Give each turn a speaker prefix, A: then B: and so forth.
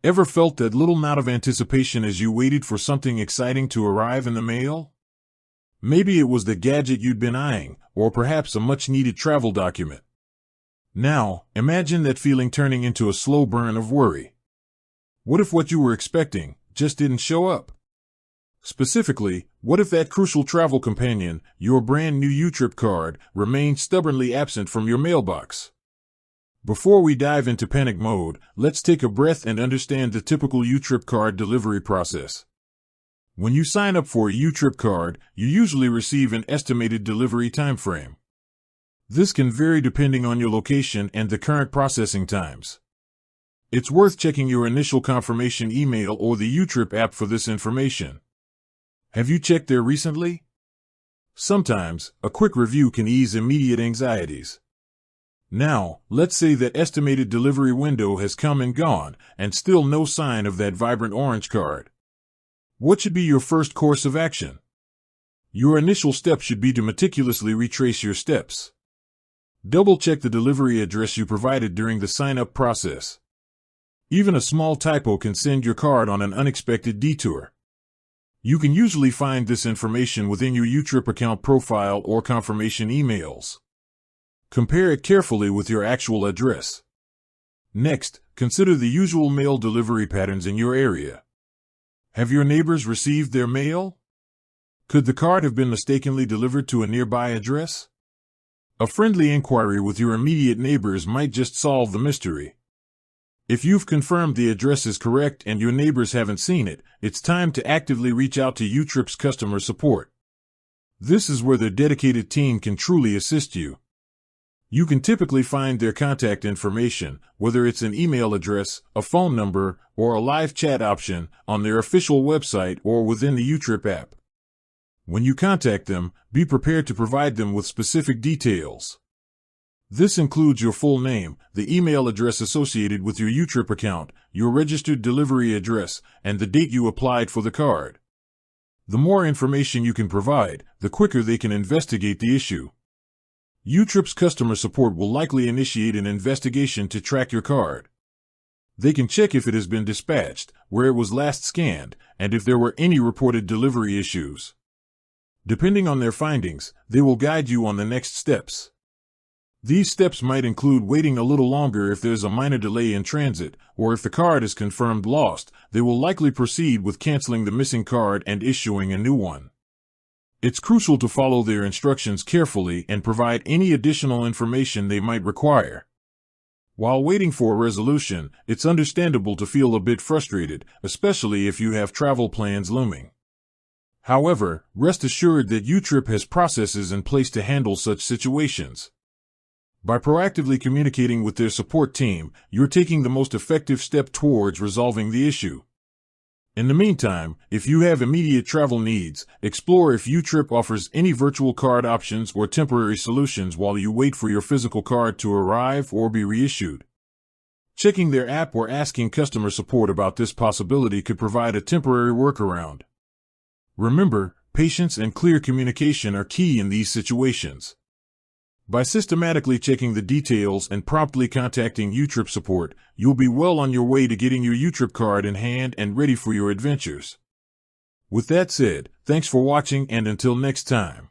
A: Ever felt that little knot of anticipation as you waited for something exciting to arrive in the mail? Maybe it was the gadget you'd been eyeing, or perhaps a much-needed travel document. Now, imagine that feeling turning into a slow burn of worry. What if what you were expecting just didn't show up? Specifically, what if that crucial travel companion, your brand new YouTrip card, remained stubbornly absent from your mailbox? Before we dive into panic mode, let's take a breath and understand the typical YouTrip card delivery process. When you sign up for a YouTrip card, you usually receive an estimated delivery time frame. This can vary depending on your location and the current processing times. It's worth checking your initial confirmation email or the YouTrip app for this information. Have you checked there recently? Sometimes, a quick review can ease immediate anxieties. Now, let's say that estimated delivery window has come and gone, and still no sign of that vibrant orange card. What should be your first course of action? Your initial step should be to meticulously retrace your steps. Double-check the delivery address you provided during the sign-up process. Even a small typo can send your card on an unexpected detour. You can usually find this information within your YouTrip account profile or confirmation emails. Compare it carefully with your actual address. Next, consider the usual mail delivery patterns in your area. Have your neighbors received their mail? Could the card have been mistakenly delivered to a nearby address? A friendly inquiry with your immediate neighbors might just solve the mystery. If you've confirmed the address is correct and your neighbors haven't seen it, it's time to actively reach out to YouTrip's customer support. This is where their dedicated team can truly assist you. You can typically find their contact information, whether it's an email address, a phone number, or a live chat option, on their official website or within the YouTrip app. When you contact them, be prepared to provide them with specific details. This includes your full name, the email address associated with your YouTrip account, your registered delivery address, and the date you applied for the card. The more information you can provide, the quicker they can investigate the issue. YouTrip's customer support will likely initiate an investigation to track your card. They can check if it has been dispatched, where it was last scanned, and if there were any reported delivery issues. Depending on their findings, they will guide you on the next steps. These steps might include waiting a little longer if there's a minor delay in transit, or if the card is confirmed lost, they will likely proceed with canceling the missing card and issuing a new one. It's crucial to follow their instructions carefully and provide any additional information they might require. While waiting for a resolution, it's understandable to feel a bit frustrated, especially if you have travel plans looming. However, rest assured that YouTrip has processes in place to handle such situations. By proactively communicating with their support team, you're taking the most effective step towards resolving the issue. In the meantime, if you have immediate travel needs, explore if YouTrip offers any virtual card options or temporary solutions while you wait for your physical card to arrive or be reissued. Checking their app or asking customer support about this possibility could provide a temporary workaround. Remember, patience and clear communication are key in these situations. By systematically checking the details and promptly contacting YouTrip support, you'll be well on your way to getting your YouTrip card in hand and ready for your adventures. With that said, thanks for watching, and until next time.